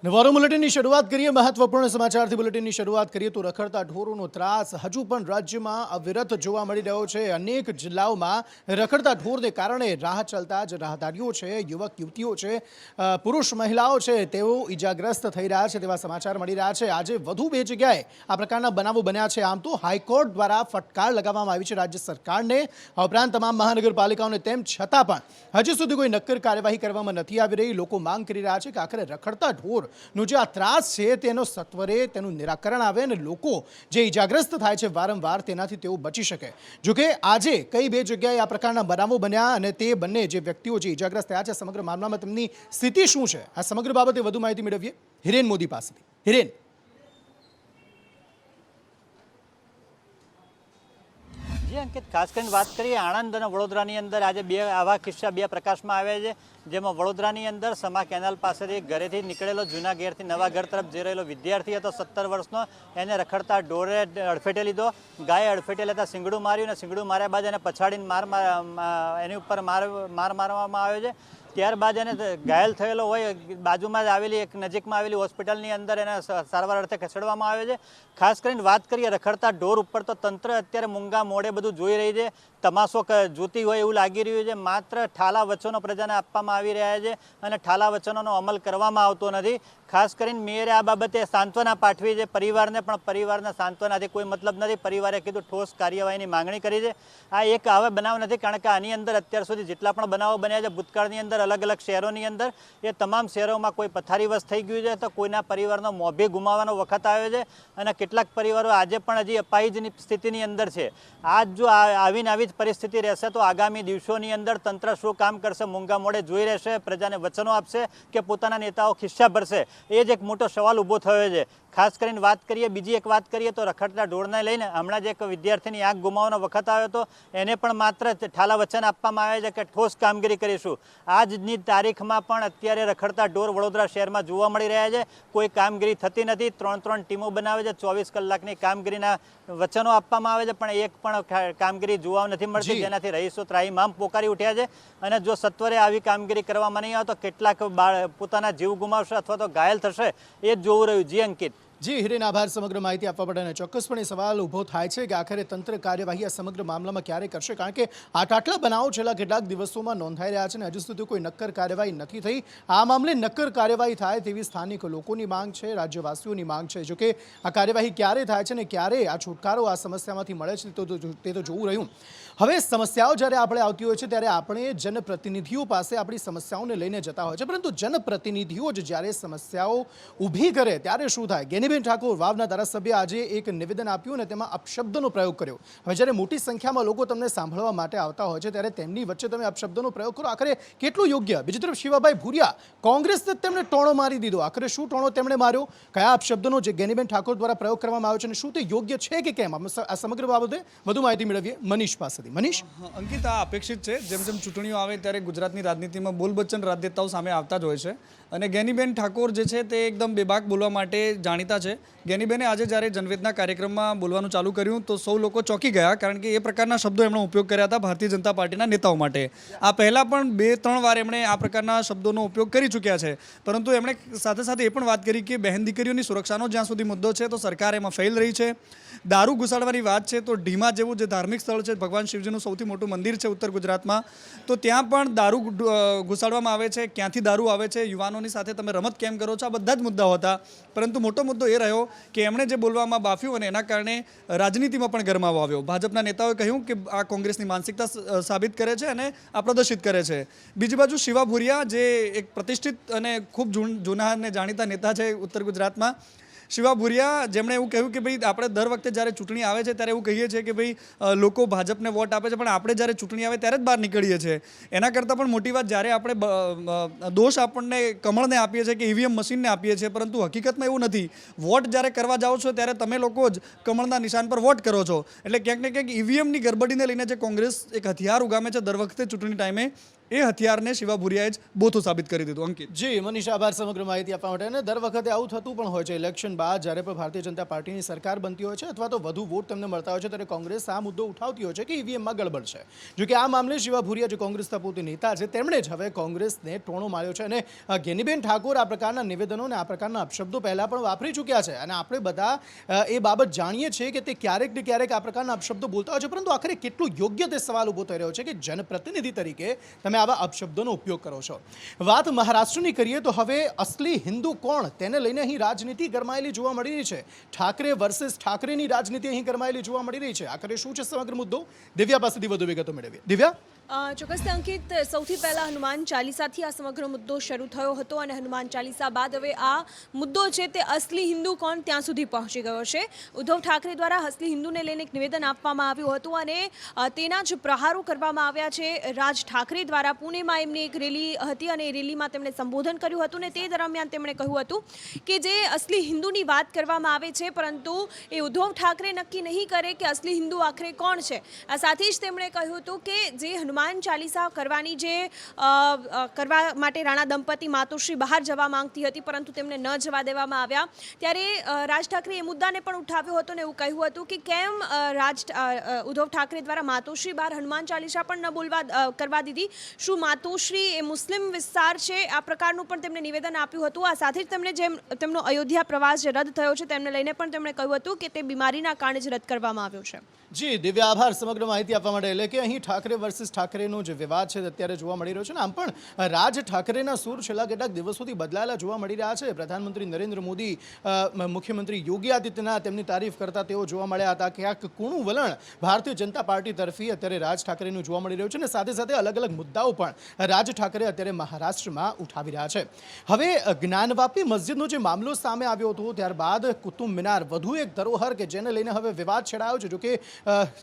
નવારો બુલેટિનની શરૂઆત કરીએ મહત્વપૂર્ણ સમાચારથી બુલેટિનની શરૂઆત કરીએ તો રખડતા ઢોરોનો ત્રાસ હજુ પણ રાજ્યમાં અવિરત જોવા મળી રહ્યો છે। અનેક જિલ્લાઓમાં રખડતા ઢોરને કારણે રાહ ચાલતા જ રાહદારીઓ છે, યુવક યુવતીઓ છે, પુરુષ મહિલાઓ છે, તેઓ ઈજાગ્રસ્ત થઈ રહ્યા છે તેવા સમાચાર મળી રહ્યા છે। આજે વધુ બે જગ્યાએ આ પ્રકારના બનાવો બન્યા છે। આમ તો હાઈકોર્ટ દ્વારા ફટકાર લગાવવામાં આવી છે રાજ્ય સરકારને, આ ઉપરાંત તમામ મહાનગરપાલિકાઓને, તેમ છતાં પણ હજી સુધી કોઈ નક્કર કાર્યવાહી કરવામાં નથી આવી રહી। લોકો માંગ કરી રહ્યા છે કે આખરે રખડતા ઢોર નો જે આ ત્રાસ છે તેનો સત્વરે તેનું નિરાકરણ આવે અને લોકો જે ઈજાગ્રસ્ત થાય છે વારંવાર તેનાથી તેઓ બચી શકે। જો કે આજે કઈ બે જગ્યાએ આ પ્રકારના બનાવો બન્યા અને તે બંને જે વ્યક્તિઓ જે ઈજાગ્રસ્ત થયા છે સમગ્ર મામલામાં તેમની સ્થિતિ શું છે, આ સમગ્ર બાબતે વધુ માહિતી મેળવીએ હિરેન મોદી પાસેથી। હિરેન, जी अंकित, खास कर बात करिए आणंद और वडोदरानी अंदर आज बे आवा किस्सा बे प्रकाश में आव्या छे। जेमां वडोदरानी अंदर समा केनाल पासेथी घरेथी निकळेलो जूना घेरथी नवा घर तरफ जई रहेलो विद्यार्थी हतो 17 वर्षनो, एने रखड़ता ढोरे अडफेटे लीधो। गाये अडफेटे लेता सींगड़ू मार्युं ने सींगड़ू मार्या बाद एने पछाड़ीने एनी उपर मार मारवामां आव्यो छे। त्यारबाद एने घायल थयेलो होय बाजुमां ज आवेली एक नजीकमां आवेली होस्पिટલની અંદર એને સારવાર અર્થે ખસેડવામાં આવ્યો છે। ખાસ કરીને વાત કરીએ રખડતા ઢોર ઉપર તો તંત્ર અત્યારે મૂંગા મોડે બધું જોઈ રહી છે, તમાશો જોતી હોય એવું લાગી રહ્યું છે। માત્ર ઠાલા વચનો પ્રજાને આપવામાં આવી રહ્યા છે અને ઠાલા વચનોનો અમલ કરવામાં આવતો નથી। ખાસ કરીને મેયરે આ બાબતે સાંત્વના પાઠવી છે પરિવારને, પણ પરિવારના સાંત્વનાથી કોઈ મતલબ નથી। પરિવારે કીધું ઠોસ કાર્યવાહીની માંગણી કરી છે। આ એક હવે બનાવ નથી, કારણ કે આની અંદર અત્યાર સુધી જેટલા પણ બનાવો બન્યા છે ભૂતકાળની અંદર अलग अलग शहरों की अंदर ये तमाम शहरों में कोई पथारीवश थई गयुं छे तो कोईना परिवारनो मोभे गुमावવાનો वखत आव्यो छे અને કેટલાક પરિવારો આજે પણ હજી અપાહિજની સ્થિતિની અંદર છે। આજ જો આવીને આવી જ પરિસ્થિતિ રહેશે તો આગામી દિવસોની અંદર તંત્ર શું કામ કરશે, મૂંગા મોડે જોઈ રહેશે, પ્રજાને વચનો આપશે કે પોતાના નેતાઓ ખિસ્સા ભરશે, એ જ એક મોટો સવાલ ઊભો થયો છે। ખાસ કરીને વાત કરીએ, બીજી એક વાત કરીએ તો રખડતા ઢોરને લઈને હમણાં જ એક વિદ્યાર્થીની આંખ ગુમાવવાનો વખત આવ્યો હતો, એને પણ માત્ર ઠાલા વચન આપવામાં આવે છે કે ઠોસ કામગીરી કરીશું। આજની તારીખમાં પણ અત્યારે રખડતા ઢોર વડોદરા શહેરમાં જોવા મળી રહ્યા છે, કોઈ કામગીરી થતી નથી। 3-3 ટીમો બનાવે છે, 24 કલાકની કામગીરીના વચનો આપવામાં આવે છે, પણ એક પણ કામગીરી જોવા નથી મળતી, જેનાથી રહીશો ત્રાહિમામ પોકારી ઉઠ્યા છે। અને જો સત્વરે આવી કામગીરી કરવામાં નહીં આવે તો કેટલાક પોતાના જીવ ગુમાવશે અથવા તો ઘાયલ થશે, એ જ જોવું રહ્યું। જી અંકિત। જી હિરેન, આભાર સમગ્ર માહિતી આપવા માટે। અને ચોક્કસપણે સવાલ ઊભો થાય છે કે આખરે તંત્ર કાર્યવાહી આ સમગ્ર મામલામાં ક્યારે કરશે, કારણ કે આટલા બનાવો છેલ્લા કેટલાક દિવસોમાં નોંધાઈ રહ્યા છે અને હજુ સુધી કોઈ નક્કર કાર્યવાહી નથી થઈ। આ મામલે નક્કર કાર્યવાહી થાય તેવી સ્થાનિક લોકોની માંગ છે, રાજ્યવાસીઓની માંગ છે। જોકે આ કાર્યવાહી ક્યારે થાય છે અને ક્યારે આ છુટકારો આ સમસ્યામાંથી મળે છે તે તો જોવું રહ્યું। હવે સમસ્યાઓ જ્યારે આપણે આવતી હોય છે ત્યારે આપણે જનપ્રતિનિધિઓ પાસે આપણી સમસ્યાઓને લઈને જતા હોય છે, પરંતુ જનપ્રતિનિધિઓ જ જ્યારે સમસ્યાઓ ઊભી કરે ત્યારે શું થાય? ગેનીબેન ઠાકોર વાવના ધારાસભ્ય આજે એક નિવેદન આપ્યું અને તેમાં અપશબ્દનો પ્રયોગ કર્યો। હવે જ્યારે મોટી સંખ્યામાં લોકો તમને સાંભળવા માટે આવતા હોય છે ત્યારે તેમની વચ્ચે તમે અપશબ્દનો પ્રયોગ કરો, આખરે કેટલું યોગ્ય? બીજી તરફ શિવાભાઈ ભૂરિયા, કોંગ્રેસે તેમને ટોણો મારી દીધો, આખરે શું ટોણો તેમણે માર્યો, કયા અપશબ્દનો જે ગેનીબેન ઠાકોર દ્વારા પ્રયોગ કરવામાં આવ્યો છે અને શું તે યોગ્ય છે કે કેમ, આ સમગ્ર બાબતે વધુ માહિતી મેળવીએ મનીષ પાસેથી। મનીષ, અંકિત, આ અપેક્ષિત છે, જેમ જેમ ચૂંટણીઓ આવે ત્યારે ગુજરાતની રાજનીતિમાં બોલબચ્ચન રાજનેતાઓ સામે આવતા જ હોય છે અને ગેનીબેન ઠાકોર જે છે તે એકદમ બેબાક બોલવા માટે જાણીતા છે। ગેનીબેને આજે જ્યારે જનવેદના કાર્યક્રમમાં બોલવાનું ચાલુ કર્યું તો સૌ લોકો ચોંકી ગયા, કારણ કે એ પ્રકારના શબ્દો એમણે ઉપયોગ કર્યા હતા ભારતીય જનતા પાર્ટીના નેતાઓ માટે। આ પહેલાં પણ 2-3 વાર એમણે આ પ્રકારના શબ્દોનો ઉપયોગ કરી ચૂક્યા છે, પરંતુ એમણે સાથે સાથે એ પણ વાત કરી કે બહેન દીકરીઓની સુરક્ષાનો જ્યાં સુધી મુદ્દો છે તો સરકાર એમાં ફેલ રહી છે। દારૂ ઘુસાડવાની વાત છે તો ઢીમા જેવું જે ધાર્મિક સ્થળ છે, ભગવાન શિવજીનું સૌથી મોટું મંદિર છે ઉત્તર ગુજરાતમાં, તો ત્યાં પણ દારૂ ઘુસાડવામાં આવે છે। ક્યાંથી દારૂ આવે છે, યુવાનોની સાથે તમે રમત કેમ કરો છો, આ બધા જ મુદ્દાઓ હતા। પરંતુ મોટો મુદ્દો એ રહ્યો કે એમણે જે બોલવામાં બાફ્યું અને એના કારણે રાજનીતિમાં પણ ગરમાવો આવ્યો। ભાજપના નેતાઓએ કહ્યું કે આ કોંગ્રેસની માનસિકતા સાબિત કરે છે અને આ પ્રદર્શિત કરે છે। બીજી બાજુ શિવા ભૂરિયા, જે એક પ્રતિષ્ઠિત અને ખૂબ જૂના અને જાણીતા નેતા છે ઉત્તર ગુજરાતમાં, શિવા ભૂરિયા, જેમણે એવું કહ્યું કે ભાઈ આપણે દર વખતે જ્યારે ચૂંટણી આવે છે ત્યારે એવું કહીએ છીએ કે ભાઈ લોકો ભાજપને વોટ આપે છે, પણ આપણે જ્યારે ચૂંટણી આવે ત્યારે જ બહાર નીકળીએ છીએ। એના કરતાં પણ મોટી વાત, જ્યારે આપણે દોષ આપણને કમળને આપીએ છીએ કે ઈવીએમ મશીનને આપીએ છીએ, પરંતુ હકીકતમાં એવું નથી। વોટ જ્યારે કરવા જાઓ છો ત્યારે તમે લોકો જ કમળના નિશાન પર વોટ કરો છો। એટલે ક્યાંક ને ક્યાંક ઈવીએમની ગરબડીને લઈને જે કોંગ્રેસ એક હથિયાર ઉગામે છે દર વખતે ચૂંટણી ટાઈમે, એ હથિયારને શિવા ભુરિયાએ જ બોથું સાબિત કરી દીધું. અંકિત. જી મનીષ, આભાર સમગ્ર માહિતી આપવા માટે. અને દર વખતે આવું થતું પણ હોય છે. ઇલેક્શન બાદ જ્યારે પણ ભારતીય જનતા પાર્ટીની સરકાર બનતી હોય છે અથવા તો વધુ વોટ તેમને મળતા હોય છે ત્યારે કોંગ્રેસ આ મુદ્દો ઉઠાવતી હોય છે કે ઈવીએમમાં ગડબડ છે. જો કે આ મામલે શિવા ભુરિયા જે કોંગ્રેસના પોતે નેતા છે તેમણે જ હવે કોંગ્રેસને ટોણો માર્યો છે. અને ગેનીબેન ઠાકોર આ પ્રકારના નિવેદનો અને આ પ્રકારના અપશબ્દો પહેલાં પણ વાપરી ચૂક્યા છે અને આપણે બધા એ બાબત જાણીએ છીએ કે તે ક્યારેક ને ક્યારેક આ પ્રકારના અપશબ્દો બોલતા હોય છે, પરંતુ આખરે કેટલું યોગ્ય તે સવાલ ઊભો થઈ રહ્યો છે કે જનપ્રતિનિધિ તરીકે તમે આવા અપશબ્દોનો ઉપયોગ કરો છો. વાત મહારાષ્ટ્રની કરીએ તો હવે અસલી હિન્દુ કોણ તેને લઈને અહીં રાજનીતિ ગરમાયેલી જોવા મળી રહી છે. ઠાકરે વર્સિસ ઠાકરેની રાજનીતિ અહીં ગરમાયેલી જોવા મળી રહી છે. આખરે શું છે સમગ્ર મુદ્દો? દિવ્યા પાસેથી વધુ વિગતો મેળવીએ. દિવ્યા. ચોક્કસ અંકિત, સૌથી પહેલા હનુમાન ચાલીસાથી આ સમગ્ર મુદ્દો શરૂ થયો હતો અને હનુમાન ચાલીસા બાદ હવે આ મુદ્દો છે તે અસલી હિન્દુ કોણ ત્યાં સુધી પહોંચી ગયો છે. ઉદ્ધવ ઠાકરે દ્વારા અસલી હિન્દુને લઈને એક નિવેદન આપવામાં આવ્યું હતું અને તેના જ પ્રહારો કરવામાં આવ્યા છે. રાજ ઠાકરે દ્વારા પુણેમાં એમની એક રેલી હતી અને એ રેલીમાં તેમણે સંબોધન કર્યું હતું અને તે દરમિયાન તેમણે કહ્યું હતું કે જે અસલી હિન્દુની વાત કરવામાં આવે છે પરંતુ એ ઉદ્ધવ ઠાકરે નક્કી નહીં કરે કે અસલી હિન્દુ આખરે કોણ છે. આ સાથે જ તેમણે કહ્યું હતું કે જે હનુમાન ચાલીસા કરવાની જે કરવા માટે રાણા દંપતી માતોશ્રી બહાર જવા માંગતી હતી પરંતુ તેમને ન જવા દેવામાં આવ્યા, ત્યારે રાજ ઠાકરે એ મુદ્દાને પણ ઉઠાવ્યો હતો અને એવું કહ્યું હતું કે કેમ ઉદ્ધવ ઠાકરે દ્વારા માતોશ્રી બહાર હનુમાન ચાલીસા પણ ન બોલવા કરવા દીધી, શું માતોશ્રી એ મુસ્લિમ વિસ્તાર છે, આ પ્રકારનું પણ તેમણે નિવેદન આપ્યું હતું. આ સાથે જ તેમણે જેમ તેમનો અયોધ્યા પ્રવાસ જે રદ થયો છે તેમને લઈને પણ તેમણે કહ્યું હતું કે તે બીમારીના કારણે જ રદ કરવામાં આવ્યો છે. જી દિવ્યા, આભાર સમગ્ર માહિતી આપવા માટે. એટલે કે અહીં ઠાકરે વર્સિસ ઠાકરેનો જે વિવાદ છે અત્યારે જોવા મળી રહ્યો છે ને આમ પણ રાજ ઠાકરેના સૂર છેલ્લા કેટલાક દિવસોથી બદલાયેલા જોવા મળી રહ્યા છે. પ્રધાનમંત્રી નરેન્દ્ર મોદી, મુખ્યમંત્રી યોગી આદિત્યનાથ તેમની તારીફ કરતા તેઓ જોવા મળ્યા હતા. ક્યાંક કૂણું વલણ ભારતીય જનતા પાર્ટી તરફી અત્યારે રાજ ઠાકરેનું જોવા મળી રહ્યું છે અને સાથે સાથે અલગ અલગ મુદ્દાઓ પણ રાજ ઠાકરે અત્યારે મહારાષ્ટ્રમાં ઉઠાવી રહ્યા છે. હવે જ્ઞાનવાપી મસ્જિદનો જે મામલો સામે આવ્યો હતો ત્યારબાદ કુતુબ મિનાર વધુ એક ધરોહર કે જેને લઈને હવે વિવાદ છેડાયો છે. જોકે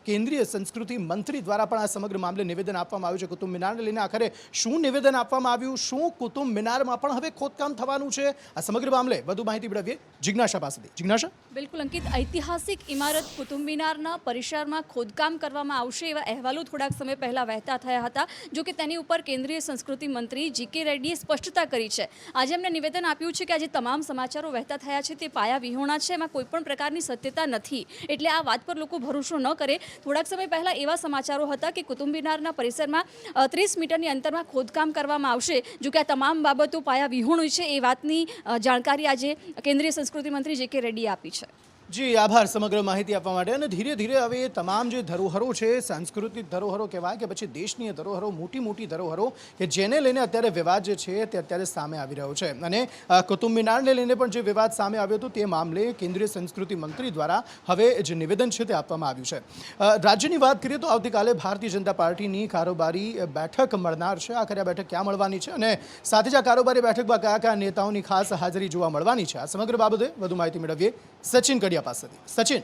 કેન્દ્રીય સંસ્કૃતિ મંત્રી દ્વારા પણ આ સમગ્ર મામલે નિવેદન આપવામાં આવ્યું છે. કુતુબ મિનારને લઈને આખરે શું નિવેદન આપવામાં આવ્યું, શું કુતુબ મિનારમાં પણ હવે ખોદકામ થવાનું છે, આ સમગ્ર મામલે વધુ માહિતી મેળવીએ જિજ્ઞાસા પાસેથી. જિજ્ઞાસા. બિલકુલ અંકિત, ઐતિહાસિક ઇમારત કુતુબ મિનારના પરિસરમાં ખોદકામ કરવામાં આવશે એવા અહેવાલો થોડાક સમય પહેલા વહેતા થયા હતા. જો કે તેની ઉપર કેન્દ્રીય સંસ્કૃતિ મંત્રી જીકે રેડ્ડીએ સ્પષ્ટતા કરી છે. આજે એમણે નિવેદન આપ્યું છે કે આજે તમામ સમાચારો વહેતા થયા છે તે પાયા વિહોણા છે, એમાં કોઈ પણ પ્રકારની સત્યતા નથી, એટલે આ વાત પર લોકો ભરોસો ન કરે. થોડાક સમય પહેલા એવા સમાચારો હતા કે કુતુબ મિનારના પરિસરમાં 30 મીટરની અંતરમાં ખોદકામ કરવામાં આવશે. જો કે આ તમામ બાબતો પાયા વિહોણી છે એ વાતની જાણકારી આજે કેન્દ્રીય સંસ્કૃતિ મંત્રી જેકે રેડ્ડીએ આપી છે. જી આભાર સમગ્ર માહિતી આપવા માટે. અને ધીરે ધીરે હવે એ તમામ જે ધરોહરો છે, સાંસ્કૃતિક ધરોહરો કહેવાય કે પછી દેશની ધરોહરો, મોટી મોટી ધરોહરો કે જેને લઈને અત્યારે વિવાદ જે છે તે અત્યારે સામે આવી રહ્યો છે. અને કુતુબ મિનારને લઈને પણ જે વિવાદ સામે આવ્યો હતો તે મામલે કેન્દ્રીય સંસ્કૃતિ મંત્રી દ્વારા હવે જે નિવેદન છે તે આપવામાં આવ્યું છે. રાજ્યની વાત કરીએ તો આવતીકાલે ભારતીય જનતા પાર્ટીની કારોબારી બેઠક મળનાર છે. આખરે આ બેઠક ક્યાં મળવાની છે અને સાથે જ આ કારોબારી બેઠકમાં કયા કયા નેતાઓની ખાસ હાજરી જોવા મળવાની છે, આ સમગ્ર બાબતે વધુ માહિતી મેળવીએ સચિન કડિયા પાસેથી. સચિન.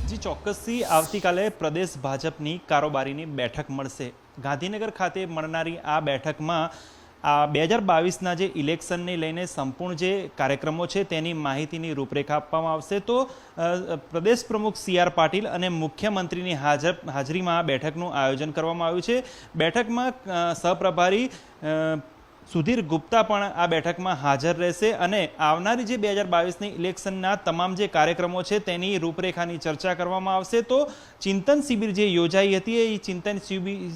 જી ચોક્કસથી આવતીકાલે પ્રદેશ ભાજપની કારોબારીની બેઠક મળશે. ગાંધીનગર ખાતે મળનારી આ બેઠકમાં આ 2022ના જે ઇલેક્શનને લઈને સંપૂર્ણ જે કાર્યક્રમો છે તેની માહિતીની રૂપરેખા આપવામાં આવશે. તો પ્રદેશ પ્રમુખ CR પાટીલ અને મુખ્યમંત્રીની હાજરીમાં આ બેઠકનું આયોજન કરવામાં આવ્યું છે. બેઠકમાં સહપ્રભારી સુધીર ગુપ્તા પણ આ બેઠકમાં હાજર રહેશે અને આવનારી જે 2022ની ઇલેક્શનના તમામ જે કાર્યક્રમો છે તેની રૂપરેખાની ચર્ચા કરવામાં આવશે. તો ચિંતન શિબિર જે યોજાઈ હતી એ ચિંતન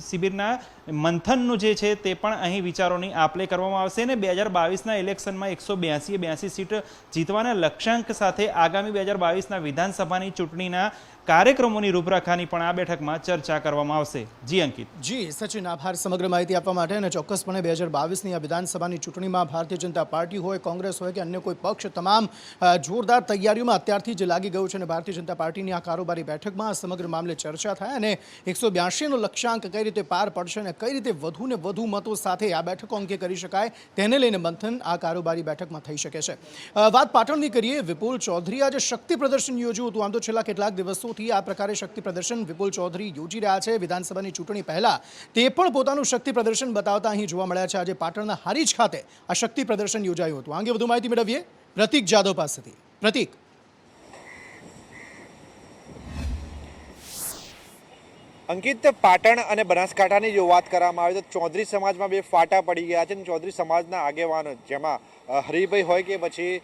શિબિરના મંથનનું જે છે તે પણ અહીં વિચારોની આપ-લે કરવામાં આવશે અને 2022ના ઇલેક્શનમાં 182 સીટ જીતવાના લક્ષ્યાંક સાથે આગામી 2022ના વિધાનસભાની ચૂંટણીના કાર્યક્રમોની રૂપરેખાની પણ આ બેઠકમાં ચર્ચા કરવામાં આવશે. જી અંકિત. જી સચિન, આભાર સમગ્ર માહિતી આપવા માટે. અને ચોક્કસપણે 2022ની આ વિધાનસભાની ચૂંટણીમાં ભારતીય જનતા પાર્ટી હોય, કોંગ્રેસ હોય કે અન્ય કોઈ પક્ષ, તમામ જોરદાર તૈયારીઓમાં અત્યારથી જ લાગી ગયું છે અને ભારતીય જનતા પાર્ટીની આ કારોબારી બેઠકમાં સમગ્ર મામલે ચર્ચા થાય અને 182નો લક્ષ્યાંક કઈ રીતે પાર પડશે અને કઈ રીતે વધુને વધુ મતો સાથે આ બેઠકો અંકે કરી શકાય તેને લઈને મંથન આ કારોબારી બેઠકમાં થઈ શકે છે. વાત પાટણની કરીએ. વિપુલ ચૌધરી આજે શક્તિ પ્રદર્શન યોજ્યું હતું. આમ તો છેલ્લા કેટલાક દિવસો આ પ્રકારે શક્તિ પ્રદર્શન વિપુલ ચૌધરી યોજી રહ્યા છે. વિધાનસભાની ચૂંટણી પહેલા તે પણ પોતાનું શક્તિ પ્રદર્શન બતાવતા અહીં જોવા મળ્યા છે. આજે પાટણના હારીજ ખાતે આ શક્તિ પ્રદર્શન યોજાયું હતું. આ અંગે વધુ માહિતી મેળવીએ પ્રતીક જાદવ પાસેથી. પ્રતીક. અંકિત, પાટણ અને બનાસકાંઠાની જો વાત કરવામાં આવે તો ચૌધરી સમાજમાં બે ફાટા પડી ગયા છે અને ચૌધરી સમાજના આગેવાનો, જેમાં હરિભાઈ હોય કે પછી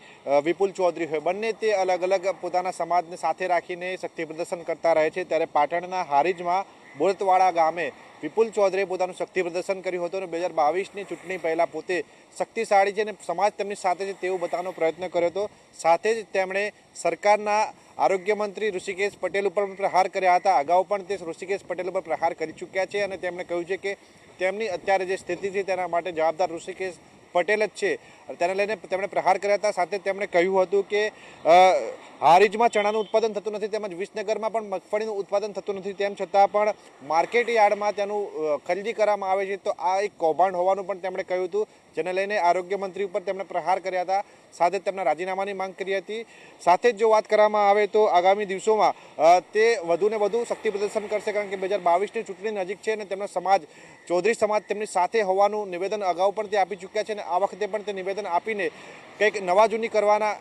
વિપુલ ચૌધરી હોય, બંને તે અલગ અલગ પોતાના સમાજને સાથે રાખીને શક્તિ પ્રદર્શન કરતા રહે છે. ત્યારે પાટણના હારીજમાં બોરતવાડા ગામે વિપુલ ચૌધરીએ પોતાનું શક્તિ પ્રદર્શન કર્યું હતું અને 2022ની ચૂંટણી પહેલાં પોતે શક્તિશાળી છે અને સમાજ તેમની સાથે છે તેવું બતાવવાનો પ્રયત્ન કર્યો હતો. સાથે જ તેમણે સરકારના આરોગ્ય મંત્રી ઋષિકેશ પટેલ ઉપર પ્રહાર કર્યા હતા. અગાઉ પણ તે ઋષિકેશ પટેલ ઉપર પ્રહાર કરી ચૂક્યા છે અને તેમણે કહ્યું છે કે તેમની અત્યારે જે સ્થિતિ છે તેના માટે જવાબદાર ઋષિકેશ પટેલ જ છે. તેને લઈને તેમણે પ્રહાર કર્યા હતા. સાથે તેમણે કહ્યું હતું કે હારીજમાં ચણાનું ઉત્પાદન થતું નથી, તેમજ વિસનગરમાં પણ મગફળીનું ઉત્પાદન થતું નથી, તેમ છતાં પણ માર્કેટ યાર્ડમાં તેનું ખરીદી કરવામાં આવે છે. તો આ એક કૌભાંડ હોવાનું પણ તેમણે કહ્યું હતું, જેને લઈને આરોગ્ય મંત્રી ઉપર તેમણે પ્રહાર કર્યા હતા. સાથે તેમના રાજીનામાની માંગ કરી હતી. સાથે જ જો વાત કરવામાં આવે તો આગામી દિવસોમાં તે વધુને વધુ શક્તિ પ્રદર્શન કરશે, કારણ કે 2022ની ચૂંટણી નજીક છે અને તેમનો સમાજ, ચૌધરી સમાજ તેમની સાથે હોવાનું નિવેદન અગાઉ પણ તે આપી ચૂક્યા છે અને આ વખતે પણ તે નિવેદન આપીને કંઈક નવા જૂની કરવાના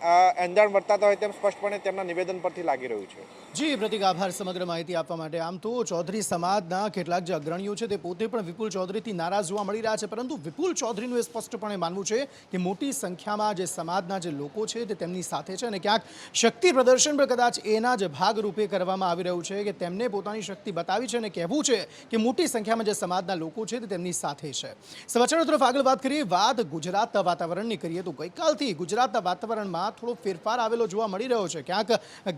એંધાણ વર્તાતા હોય તેમ સ્પષ્ટપણે તેમના નિવેદન પરથી લાગી રહ્યું છે. જી પ્રતિક, આભાર સમગ્ર માહિતી આપવા માટે. આમ તો ચૌધરી સમાજના કેટલાક જે અગ્રણીઓ છે તે પોતે પણ વિપુલ ચૌધરીથી નારાજ જોવા મળી રહ્યા છે, પરંતુ વિપુલ ચૌધરીનું એ સ્પષ્ટપણે માનવું છે કે મોટી સંખ્યામાં જે સમાજના જે લોકો છે તે તેમની સાથે છે અને ક્યાંક શક્તિ પ્રદર્શન પણ કદાચ એના જ ભાગરૂપે કરવામાં આવી રહ્યું છે કે તેમને પોતાની શક્તિ બતાવી છે અને કહેવું છે કે મોટી સંખ્યામાં જે સમાજના લોકો છે તે તેમની સાથે છે. સમાચારો તરફ આગળ વાત કરીએ. વાત ગુજરાતના વાતાવરણની કરીએ તો ગઈકાલથી ગુજરાતના વાતાવરણમાં થોડો ફેરફાર આવેલો જોવા મળી રહ્યો છે. ક્યાંક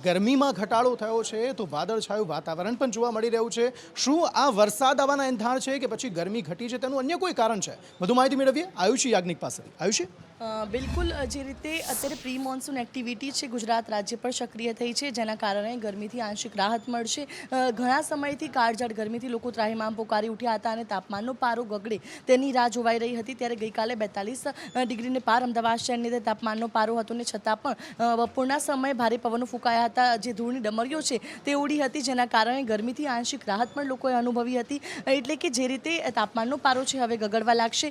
ગરમીમાં ઘટાડો થયો છે તો વાદળછાયું વાતાવરણ પણ જોવા મળી રહ્યું છે. શું આ વરસાદ આવવાના એંધાણ છે કે પછી ગરમી ઘટી છે તેનું અન્ય કોઈ કારણ છે? વધુ માહિતી મેળવીએ આયુષી યાજ્ઞિક પાસેથી. આયુષી, બિલકુલ, જે રીતે અત્યારે પ્રી મોન્સૂન એક્ટિવિટી છે ગુજરાત રાજ્ય પર સક્રિય થઈ છે, જેના કારણે ગરમીથી આંશિક રાહત મળશે. ઘણા સમયથી કાળઝાળ ગરમીથી લોકો ત્રાહિમામ પોકારી ઉઠ્યા હતા અને તાપમાનનો પારો ગગડે તેની રાહ જોવાઈ રહી હતી. ત્યારે ગઈકાલે 42 ડિગ્રીને પાર અમદાવાદ શહેરની અંદર તાપમાનનો પારો હતો ને છતાં પણ બપોરના સમયે ભારે પવનો ફૂંકાયા હતા. જે ધૂળની ડમરીઓ છે તે ઉડી હતી, જેના કારણે ગરમીથી આંશિક રાહત પણ લોકોએ અનુભવી હતી. એટલે કે જે રીતે તાપમાનનો પારો છે હવે ગગડવા લાગશે.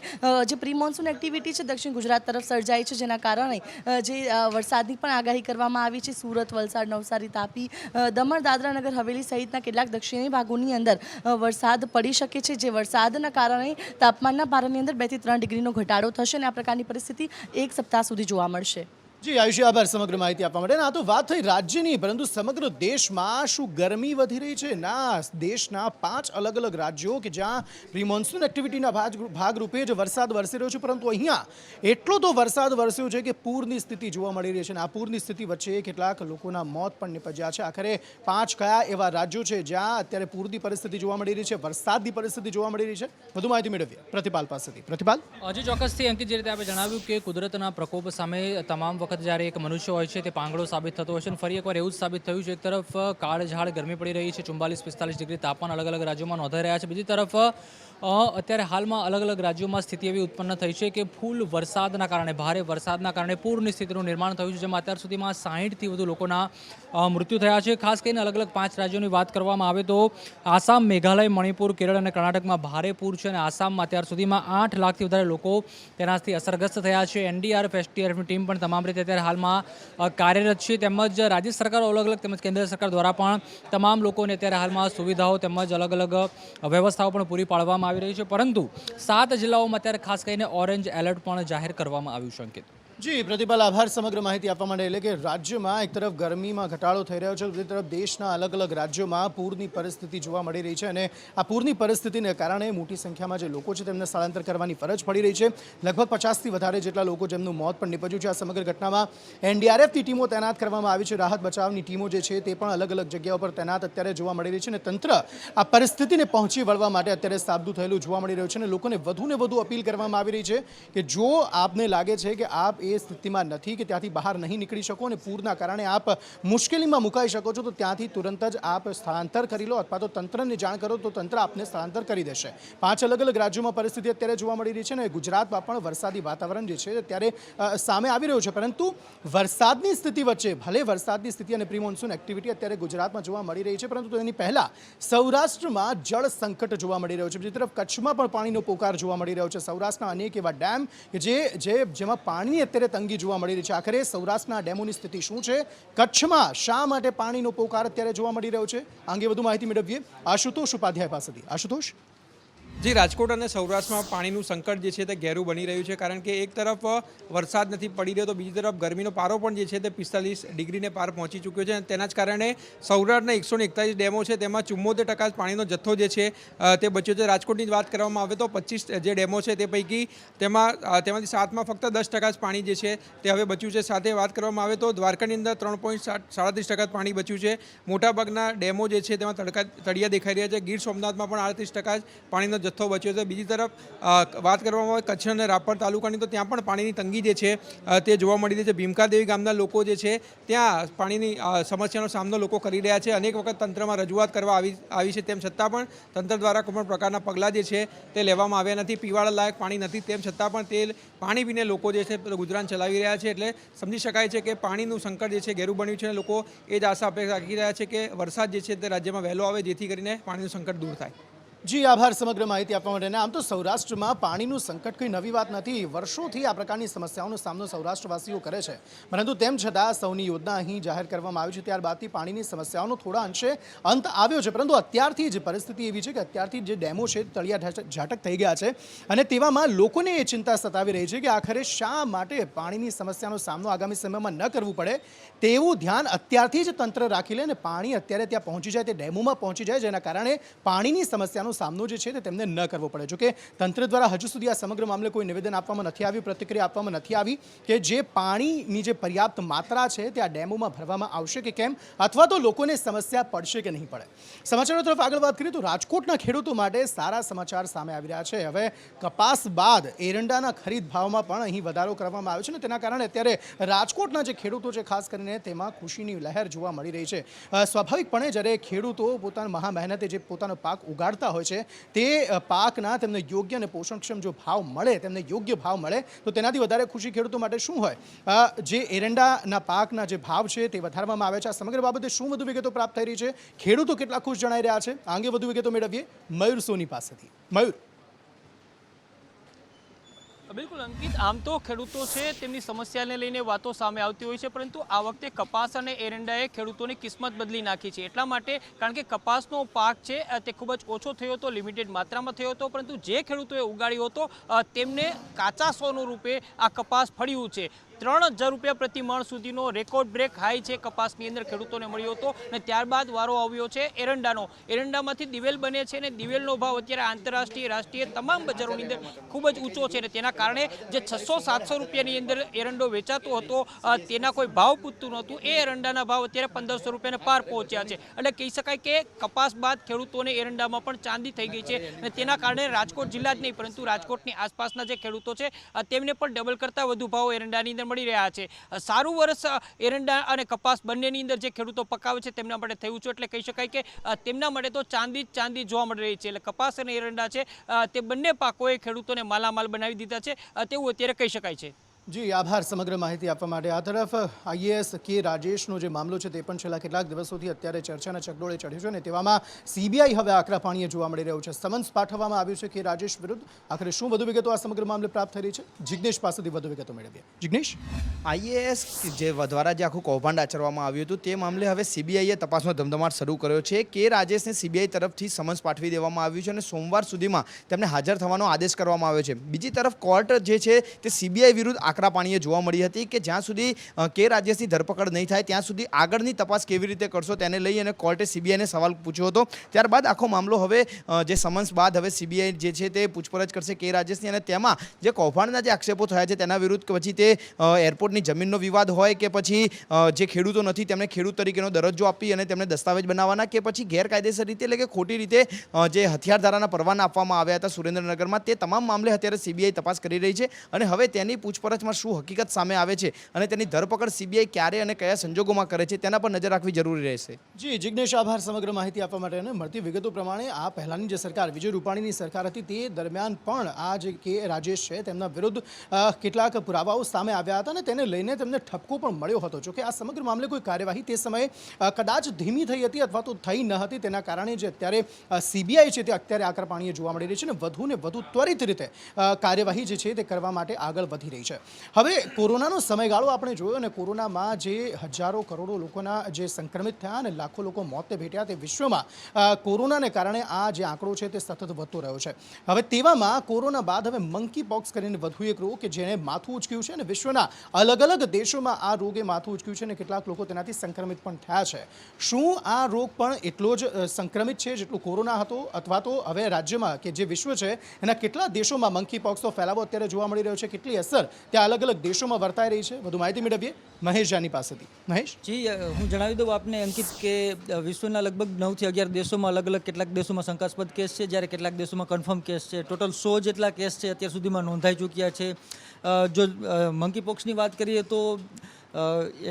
જે પ્રી મોન્સૂન એક્ટિવિટી છે દક્ષિણ ગુજરાત તરફ સર્જાઈ છે, જેના કારણે જે વરસાદની પણ આગાહી કરવામાં આવી છે. સુરત, વલસાડ, નવસારી, તાપી, દમણ, દાદરા નગર હવેલી સહિતના કેટલાક દક્ષિણી ભાગોની અંદર વરસાદ પડી શકે છે. જે વરસાદના કારણે તાપમાનના પારાની અંદર 2 થી 3 ડિગ્રીનો ઘટાડો થશે અને આ પ્રકારની પરિસ્થિતિ એક સપ્તાહ સુધી જોવા મળશે. જી આયુષી, આભાર સમગ્ર માહિતી આપવા માટે. આ તો વાત થઈ રાજ્યની, પરંતુ સમગ્ર દેશમાં શું ગરમી વધી રહી છે? ના, દેશના 5 અલગ અલગ રાજ્યો કે જ્યાં પ્રી મોન્સૂન એક્ટિવિટીના ભાગરૂપે જ વરસાદ વરસી રહ્યો છે, પરંતુ અહીંયા એટલો તો વરસાદ વરસ્યો છે કે પૂરની સ્થિતિ જોવા મળી રહી છે અને આ પૂરની સ્થિતિ વચ્ચે કેટલાક લોકોના મોત પણ નિપજ્યા છે. આખરે 5 કયા એવા રાજ્યો છે જ્યાં અત્યારે પૂરની પરિસ્થિતિ જોવા મળી રહી છે, વરસાદની પરિસ્થિતિ જોવા મળી રહી છે? વધુ માહિતી મેળવીએ પ્રતિપાલ પાસેથી. પ્રતિપાલ, હજી ચોક્કસથી અંકિત, જે રીતે આપણે જણાવ્યું કે કુદરતના પ્રકોપ સામે તમામ વખત જ્યારે એક મનુષ્ય હોય છે તે પાંગડો સાબિત થતો હોય છે અને ફરી એકવાર એવું જ સાબિત થયું છે. એક તરફ કાળઝાળ ગરમી પડી રહી છે, 44-45 ડિગ્રી તાપમાન અલગ અલગ રાજ્યોમાં નોંધાઈ રહ્યા છે. બીજી તરફ અત્યારે હાલમાં અલગ અલગ રાજ્યોમાં સ્થિતિ એવી ઉત્પન્ન થઈ છે કે ફૂલ વરસાદના કારણે, ભારે વરસાદના કારણે પૂરની સ્થિતિનું નિર્માણ થયું છે, જેમાં અત્યાર સુધીમાં 60થી વધુ લોકોના મૃત્યુ થયા છે. ખાસ કરીને અલગ અલગ 5 રાજ્યોની વાત કરવામાં આવે તો આસામ, મેઘાલય, મણિપુર, કેરળ અને કર્ણાટકમાં ભારે પૂર છે અને આસામમાં અત્યાર સુધીમાં 8 લાખથી વધારે લોકો તેનાથી અસરગ્રસ્ત થયા છે. એનડીઆરએફ, એસડીઆરએફની ટીમ પણ તમામ રીતે અત્યારે હાલમાં કાર્યરત છે, તેમજ રાજ્ય સરકારો અલગ અલગ તેમજ કેન્દ્ર સરકાર દ્વારા પણ તમામ લોકોને અત્યારે હાલમાં સુવિધાઓ તેમજ અલગ અલગ વ્યવસ્થાઓ પણ પૂરી પાડવામાં આવી રહી છે. પરંતુ 7 જિલ્લાઓમાં અત્યારે ખાસ કરીને ઓરેન્જ એલર્ટ પણ જાહેર કરવામાં આવ્યું છે. અંકિત, જી પ્રતિપાલ, આભાર સમગ્ર માહિતી આપવા માટે. એટલે કે રાજ્યમાં એક તરફ ગરમીમાં ઘટાડો થઈ રહ્યો છે, બીજી તરફ દેશના અલગ અલગ રાજ્યોમાં પૂરની પરિસ્થિતિ જોવા મળી રહી છે અને આ પૂરની પરિસ્થિતિને કારણે મોટી સંખ્યામાં જે લોકો છે તેમને સ્થળાંતર કરવાની ફરજ પડી રહી છે. લગભગ 50થી વધારે જેટલા લોકો જેમનું મોત પણ નીપજ્યું છે. આ સમગ્ર ઘટનામાં એનડીઆરએફની ટીમો તૈનાત કરવામાં આવી છે. રાહત બચાવની ટીમો જે છે તે પણ અલગ અલગ જગ્યાઓ પર તૈનાત અત્યારે જોવા મળી રહી છે અને તંત્ર આ પરિસ્થિતિને પહોંચી વળવા માટે અત્યારે સાબદું થયેલું જોવા મળી રહ્યું છે અને લોકોને વધુને વધુ અપીલ કરવામાં આવી રહી છે કે જો આપને લાગે છે કે આપ એ સ્થિતિમાં નથી કે ત્યાંથી બહાર નહીં નીકળી શકો અને પૂરના કારણે આપ મુશ્કેલીમાં મુકાઈ શકો છો, તો ત્યાંથી તુરંત જ આપ સ્થળાંતર કરી લો અથવા તો તંત્રને જાણ કરો તો તંત્ર આપને સ્થળાંતર કરી દેશે. 5 અલગ અલગ રાજ્યોમાં પરિસ્થિતિ અત્યારે જોવા મળી રહી છે અને ગુજરાતમાં પણ વરસાદી વાતાવરણ જે છે અત્યારે સામે આવી રહ્યું છે. પરંતુ વરસાદની સ્થિતિ વચ્ચે, ભલે વરસાદની સ્થિતિ અને પ્રી મોન્સૂન એક્ટિવિટી અત્યારે ગુજરાતમાં જોવા મળી રહી છે, પરંતુ તેની પહેલા સૌરાષ્ટ્રમાં જળ સંકટ જોવા મળી રહ્યું છે. બીજી તરફ કચ્છમાં પણ પાણીનો પોકાર જોવા મળી રહ્યો છે. સૌરાષ્ટ્રના અનેક એવા ડેમ કે જેમાં પાણીની અત્યારે તંગી જોવા મળી રહી છે? આખરે સૌરાષ્ટ્રના ડેમોની સ્થિતિ શું છે? કચ્છમાં શા માટે પાણીનો પોકાર અત્યારે જોવા મળી રહ્યો છે? આ અંગે વધુ માહિતી મેળવીએ આશુતોષ ઉપાધ્યાય પાસેથી. આશુતોષ, જી, રાજકોટ અને સૌરાષ્ટ્રમાં પાણીનું સંકટ જે છે તે ઘેરું બની રહ્યું છે, કારણ કે એક તરફ વરસાદ નથી પડી રહ્યો તો બીજી તરફ ગરમીનો પારો પણ જે છે તે 45 ડિગ્રીને પાર પહોંચી ચૂક્યો છે અને તેના જ કારણે સૌરાષ્ટ્રના 141 ડેમો છે તેમાં 74% જ પાણીનો જથ્થો જે છે તે બચ્યો છે. રાજકોટની વાત કરવામાં આવે તો 25 જે ડેમો છે તે પૈકી તેમાંથી 7માં ફક્ત 10% જ પાણી જે છે તે હવે બચ્યું છે. સાથે વાત કરવામાં આવે તો દ્વારકાની અંદર 3.37% પાણી બચ્યું છે. મોટાભાગના ડેમો જે છે તેમાં તળિયા દેખાઈ રહ્યા છે. ગીર સોમનાથમાં પણ 38% જ પાણીનો જથ્થો બચ્યો છે. બીજી તરફ વાત કરવામાં આવે કચ્છ અને રાપર તાલુકાની તો ત્યાં પણ પાણીની તંગી જે છે તે જોવા મળી રહી છે. ભીમકાદેવી ગામના લોકો જે છે ત્યાં પાણીની સમસ્યાનો સામનો લોકો કરી રહ્યા છે. અનેક વખત તંત્રમાં રજૂઆત કરવા આવી છે, તેમ છતાં પણ તંત્ર દ્વારા કોઈ પણ પ્રકારના પગલાં જે છે તે લેવામાં આવ્યા નથી. પીવાના લાયક પાણી નથી, તેમ છતાં પણ તે પાણી પીને લોકો જે છે ગુજરાન ચલાવી રહ્યા છે. એટલે સમજી શકાય છે કે પાણીનું સંકટ જે છે ઘેરું બન્યું છે અને લોકો એ જ આશા અપેક્ષા રાખી રહ્યા છે કે વરસાદ જે છે તે રાજ્યમાં વહેલો આવે જેથી કરીને પાણીનું સંકટ દૂર થાય. જી આભાર સમગ્ર માહિતી આપવા માટે. આમ તો સૌરાષ્ટ્રમાં પાણીનું સંકટ કોઈ નવી વાત નથી. વર્ષોથી આ પ્રકારની સમસ્યાઓનો સામનો સૌરાષ્ટ્રવાસીઓ કરે છે, પરંતુ તેમ છતાં સૌની યોજના અહીં જાહેર કરવામાં આવી છે ત્યારબાદથી પાણીની સમસ્યાઓનો થોડા અંશે અંત આવ્યો છે. પરંતુ અત્યારથી જ પરિસ્થિતિ એવી છે કે અત્યારથી જે ડેમો છે તળિયા ઝાટક થઈ ગયા છે અને તેવામાં લોકોને એ ચિંતા સતાવી રહી છે કે આખરે શા માટે પાણીની સમસ્યાનો સામનો આગામી સમયમાં ન કરવું પડે તેવું ધ્યાન અત્યારથી જ તંત્ર રાખી લે અને પાણી અત્યારે ત્યાં પહોંચી જાય, તે ડેમોમાં પહોંચી જાય, જેના કારણે પાણીની સમસ્યાનો સામનો જે છે તે તેમને ન કરવો પડે. જો કે તંત્ર દ્વારા હજુ સુધી આ સમગ્ર મામલે કોઈ નિવેદન આપવામાં નથી આવ્યું, પ્રતિક્રિયા આપવામાં નથી આવી કે જે પાણીની જે પર્યાપ્ત માત્રા છે તે આ ડેમોમાં ભરવામાં આવશે કે કેમ, અથવા તો લોકોને સમસ્યા પડશે કે નહીં પડે. સમાચારો તરફ આગળ વાત કરીએ તો રાજકોટના ખેડૂતો માટે સારા સમાચાર સામે આવી રહ્યા છે. હવે કપાસ બાદ એરંડાના ખરીદ ભાવમાં પણ અહીં વધારો કરવામાં આવ્યો છે અને તેના કારણે અત્યારે રાજકોટના જે ખેડૂતો છે ખાસ કરીને તેમાં ખુશીની લહેર જોવા મળી રહી છે. સ્વાભાવિકપણે જ્યારે ખેડૂતો પોતાના મહા મહેનતે જે પોતાનો પાક ઉગાડતા હોય છે તે પાકના તેમને યોગ્ય અને પોષણક્ષમ જો ભાવ મળે, તેમને યોગ્ય ભાવ મળે તો તેનાથી વધારે ખુશી ખેડૂતો માટે શું હોય. જે એરંડાના પાકના જે ભાવ છે તે વધારવામાં આવે છે. આ સમગ્ર બાબતે શું વધુ વિગતો પ્રાપ્ત થઈ રહી છે, ખેડૂતો કેટલા ખુશ જણાઈ રહ્યા છે, આ અંગે વધુ વિગતો મેળવીએ મયુર સોની પાસેથી. મયુર, બિલકુલ અંકિત, આમ તો ખેડૂતો છે તેમની સમસ્યાને લઈને વાતો સામે આવતી હોય છે, પરંતુ આ વખતે કપાસ અને એરંડાએ ખેડૂતોની કિસ્મત બદલી નાખી છે. એટલા માટે કારણ કે કપાસનો પાક છે તે ખૂબ જ ઓછો થયો હતો, લિમિટેડ માત્રામાં થયો હતો, પરંતુ જે ખેડૂતોએ ઉગાડ્યો હતો તેમને કાચા સોનું રૂપે આ કપાસ ફળ્યું છે. 3000 રૂપિયા પ્રતિ મણ સુધીનો રેકોર્ડ બ્રેક હાઈ છે કપાસની અંદર ખેડૂતોને મળ્યો હતો. અને ત્યારબાદ વારો આવ્યો છે એરંડાનો. એરંડામાંથી દિવેલ બને છે અને દિવેલનો ભાવ અત્યારે આંતરરાષ્ટ્રીય રાષ્ટ્રીય તમામ બજારોની અંદર ખૂબ જ ઊંચો છે અને તેના કારણે જે 600-700 રૂપિયાની અંદર એરંડો વેચાતો હતો તેના કોઈ ભાવ પૂછતું નહોતું, એ એરંડાના ભાવ અત્યારે 1500 રૂપિયાને પાર પહોંચ્યા છે. એટલે કહી શકાય કે કપાસ બાદ ખેડૂતોને એરંડામાં પણ ચાંદી થઈ ગઈ છે અને તેના કારણે રાજકોટ જિલ્લા જ નહીં પરંતુ રાજકોટની આસપાસના જે ખેડૂતો છે તેમને પણ ડબલ કરતાં વધુ ભાવ એરંડાની અંદર મળી રહ્યા છે. સારું વર્ષ એરંડા અને કપાસ બંનેની અંદર જે ખેડૂતો પકાવે છે તેમના માટે થયું છે. એટલે કહી શકાય કે તેમના માટે તો ચાંદી જ ચાંદી જોવા મળી રહી છે. એટલે કપાસ અને એરંડા છે તે બંને પાકોએ ખેડૂતોને માલામાલ બનાવી દીધા છે તેવું અત્યારે કહી શકાય છે. જી આભાર સમગ્ર માહિતી આપવા માટે. આ તરફ આઈએએસ કે રાજેશનો જે મામલો છે તે પણ છેલ્લા કેટલાક દિવસોથી અત્યારે ચર્ચાના ચકડોળે ચઢ્યો છે અને તેવામાં સીબીઆઈ હવે આકરા પાણીએ જોવા મળી રહ્યું છે. સમન્સ પાઠવવામાં આવ્યું છે કે રાજેશ વિરુદ્ધ. આખરે શું વધુ વિગતો આ સમગ્ર મામલે પ્રાપ્ત થઈ રહી છે, જિગ્નેશ પાસેથી વધુ વિગતો મેળવીએ. જિગ્નેશ, આઈએએસ જે દ્વારા જે આખું કૌભાંડ આચરવામાં આવ્યું હતું તે મામલે હવે સીબીઆઈએ તપાસનો ધમધમાટ શરૂ કર્યો છે. કે રાજેશને સીબીઆઈ તરફથી સમન્સ પાઠવી દેવામાં આવ્યું છે અને સોમવાર સુધીમાં તેમને હાજર થવાનો આદેશ કરવામાં આવ્યો છે. બીજી તરફ કોર્ટ જે છે તે સીબીઆઈ વિરુદ્ધ આકરા પાણીએ જોવા મળી હતી કે જ્યાં સુધી કે રાજેશની ધરપકડ નહીં થાય ત્યાં સુધી આગળની તપાસ કેવી રીતે કરશો તેને લઈ અને કોર્ટે સીબીઆઈને સવાલ પૂછ્યો હતો. ત્યારબાદ આખો મામલો હવે જે સમન્સ બાદ હવે સીબીઆઈ જે છે તે પૂછપરછ કરશે કે રાજેશની અને તેમાં જે કૌભાંડના જે આક્ષેપો થયા છે તેના વિરુદ્ધ પછી તે એરપોર્ટની જમીનનો વિવાદ હોય કે પછી જે ખેડૂતો નથી તેમને ખેડૂત તરીકેનો દરજ્જો આપી અને તેમને દસ્તાવેજ બનાવવાના કે પછી ગેરકાયદેસર રીતે એટલે કે ખોટી રીતે જે હથિયાર ધારાના પરવાના આપવામાં આવ્યા હતા સુરેન્દ્રનગરમાં, તે તમામ મામલે અત્યારે સીબીઆઈ તપાસ કરી રહી છે અને હવે તેની પૂછપરછમાં શું હકીકત સામે આવે છે અને તેની ધરપકડ સીબીઆઈ ક્યારે અને કયા સંજોગોમાં કરે છે તેના પર નજર રાખવી જરૂરી રહેશે. જી જિગ્નેશ, આભાર સમગ્ર માહિતી આપવા માટે. અને મળતી વિગતો પ્રમાણે આ પહેલાની જે સરકાર વિજય રૂપાણીની સરકાર હતી તે દરમિયાન પણ આ જે કે રાજેશ છે તેમના વિરુદ્ધ કેટલાક પુરાવાઓ સામે આવ્યા હતા અને તેને લઈને તેમને ઠપકો પણ મળ્યો હતો. જોકે આ સમગ્ર મામલે કોઈ કાર્યવાહી તે સમયે કદાચ ધીમી થઈ હતી અથવા તો થઈ ન હતી, તેના કારણે જે અત્યારે સીબીઆઈ છે તે અત્યારે આકરા પાણીએ જોવા મળી રહી છે અને વધુ ત્વરિત રીતે કાર્યવાહી જે છે તે કરવા માટે આગળ વધી રહી છે. હવે કોરોનાનો સમયગાળો આપણે જોયો અને કોરોનામાં જે હજારો કરોડો લોકોના જે સંક્રમિત થયા અને લાખો લોકો મોતે ભેટ્યા તે વિશ્વમાં કોરોનાને કારણે આ જે આંકડો છે તે સતત વધતો રહ્યો છે. હવે તેવામાં કોરોના બાદ હવે મંકી પોક્સ કરીને વધુ એક રોગ કે જેણે માથું ઉચક્યું છે અને વિશ્વના અલગ અલગ દેશોમાં આ રોગે માથું ઉચક્યું છે અને કેટલાક લોકો તેનાથી સંક્રમિત પણ થયા છે. શું આ રોગ પણ એટલો જ સંક્રમિત છે જેટલું કોરોના હતો, અથવા તો હવે રાજ્યમાં કે જે વિશ્વ છે એના કેટલા દેશોમાં મંકી પોક્સનો ફેલાવો અત્યારે જોવા મળી રહ્યો છે, કેટલી અસર ત્યાં અલગ અલગ દેશોમાં વર્તાઈ રહી છે? વધુ માહિતી મેળવીએ મહેશ જાની પાસેથી. મહેશ જી, હું જણાવી દઉં આપને અંકિત કે વિશ્વના લગભગ 9 થી 11 દેશોમાં અલગ અલગ કેટલાક દેશોમાં શંકાસ્પદ કેસ છે, જ્યારે કેટલાક દેશોમાં કન્ફર્મ કેસ છે. ટોટલ 100 જેટલા કેસ છે અત્યાર સુધીમાં નોંધાઈ ચૂક્યા છે. જો મંકી પોક્સની વાત કરીએ તો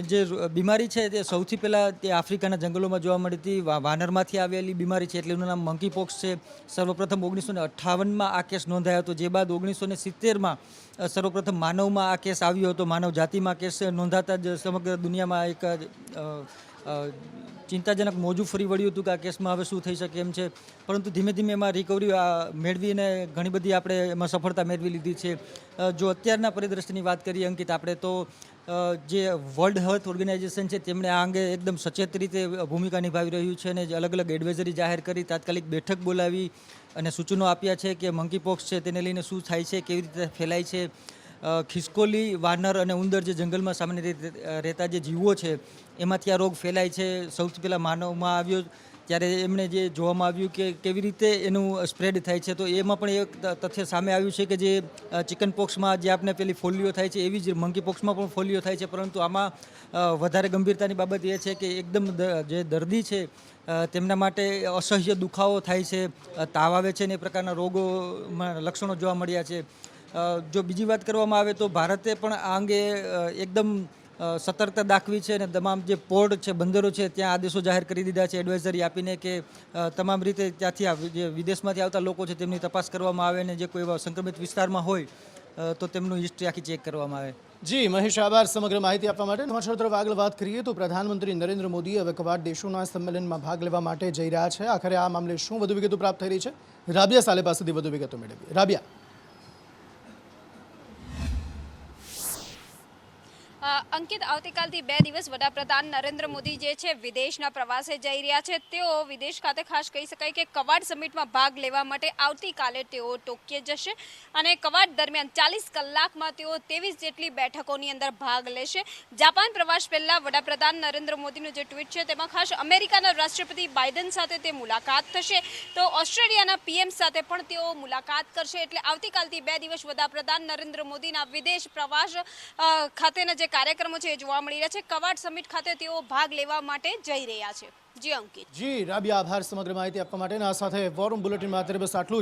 જે બીમારી છે તે સૌથી પહેલાં તે આફ્રિકાના જંગલોમાં જોવા મળી હતી. વાનરમાંથી આવેલી બીમારી છે એટલે એનું નામ મંકી પોક્સ છે. સર્વપ્રથમ 1958માં આ કેસ નોંધાયો હતો, જે બાદ 1970માં સર્વપ્રથમ માનવમાં આ કેસ આવ્યો હતો. માનવ જાતિમાં કેસ નોંધાતા જ સમગ્ર દુનિયામાં એક ચિંતાજનક મોજું ફરી વળ્યું હતું કે આ કેસમાં હવે શું થઈ શકે એમ છે. પરંતુ ધીમે ધીમે એમાં રિકવરી મેળવીને ઘણી બધી આપણે એમાં સફળતા મેળવી લીધી છે. જો અત્યારના પરિદ્રષ્ટિની વાત કરીએ અંકિત આપણે, તો જે વર્લ્ડ હેલ્થ ઓર્ગેનાઇઝેશન છે તેમણે આ અંગે એકદમ સચેત રીતે ભૂમિકા નિભાવી રહ્યું છે અને અલગ અલગ એડવાઇઝરી જાહેર કરી, તાત્કાલિક બેઠક બોલાવી અને સૂચનો આપ્યા છે કે મંકી પોક્સ છે તેને લઈને શું થાય છે, કેવી રીતે ફેલાય છે. ખિસકોલી, વાનર અને ઉંદર જે જંગલમાં સામાન્ય રીતે રહેતા જે જીવો છે એમાંથી આ રોગ ફેલાય છે. સૌથી પહેલાં માનવમાં આવ્યો ત્યારે એમણે જે જોવામાં આવ્યું કે કેવી રીતે એનું સ્પ્રેડ થાય છે, તો એમાં પણ એક તથ્ય સામે આવ્યું છે કે જે ચિકન પોક્સમાં જે આપણે પેલી ફોલિયો થાય છે એવી જ મંકી પોક્સમાં પણ ફોલિયો થાય છે. પરંતુ આમાં વધારે ગંભીરતાની બાબત એ છે કે એકદમ જે દર્દી છે તેમના માટે અસહ્ય દુખાવો થાય છે, તાવ આવે છે ને એ પ્રકારના રોગોમાં લક્ષણો જોવા મળ્યા છે. જો બીજી વાત કરવામાં આવે તો ભારતે પણ આ અંગે એકદમ સતર્કતા દાખવી છે અને તમામ જે પોર્ટ છે, બંદરો છે ત્યાં આદેશો જાહેર કરી દીધા છે એડવાઇઝરી આપીને કે તમામ રીતે ત્યાંથી જે વિદેશમાંથી આવતા લોકો છે તેમની તપાસ કરવામાં આવે અને જે કોઈ એવા સંક્રમિત વિસ્તારમાં હોય તો તેમનું હિસ્ટ્રી આખી ચેક કરવામાં આવે. જી મહેશ, આભાર સમગ્ર માહિતી આપવા માટે. સમાચાર તરફ આગળ વાત કરીએ તો પ્રધાનમંત્રી નરેન્દ્ર મોદી હવે કવાડ દેશોના સંમેલનમાં ભાગ લેવા માટે જઈ રહ્યા છે. આખરે આ મામલે શું વધુ વિગતો પ્રાપ્ત થઈ રહી છે? રાબિયા સાલે પાસેથી વધુ વિગતો મેળવીએ. રાબિયા. અંકિત, આવતીકાલથી 2 દિવસ વડાપ્રધાન નરેન્દ્ર મોદી જે છે વિદેશના પ્રવાસે જઈ રહ્યા છે. તેઓ વિદેશ ખાતે ખાસ કહી શકાય કે કવાડ સમિટમાં ભાગ લેવા માટે આવતીકાલે તેઓ ટોક્યો જશે અને કવાડ દરમિયાન 40 કલાકમાં તેઓ 23 જેટલી બેઠકોની અંદર ભાગ લેશે. જાપાન પ્રવાસ પહેલા વડાપ્રધાન નરેન્દ્ર મોદીનું જે ટ્વીટ છે તેમાં ખાસ અમેરિકાના રાષ્ટ્રપતિ બાઇડન સાથે તે મુલાકાત થશે, તો ઓસ્ટ્રેલિયાના પીએમ સાથે પણ તેઓ મુલાકાત કરશે. એટલે આવતીકાલથી 2 દિવસ વડાપ્રધાન નરેન્દ્ર મોદીના વિદેશ પ્રવાસ ખાતેના જે કાર્યક્રમો છે એ જોવા મળી રહ્યા છે. કવાડ સમિટ ખાતે તેઓ ભાગ લેવા માટે જઈ રહ્યા છે. જી અંકિત. જી રાબિયા, આભાર સમગ્ર માહિતી આપવા માટે. આ સાથે વોર રૂમ બુલેટિનમાં અત્યારે બસ આટલું.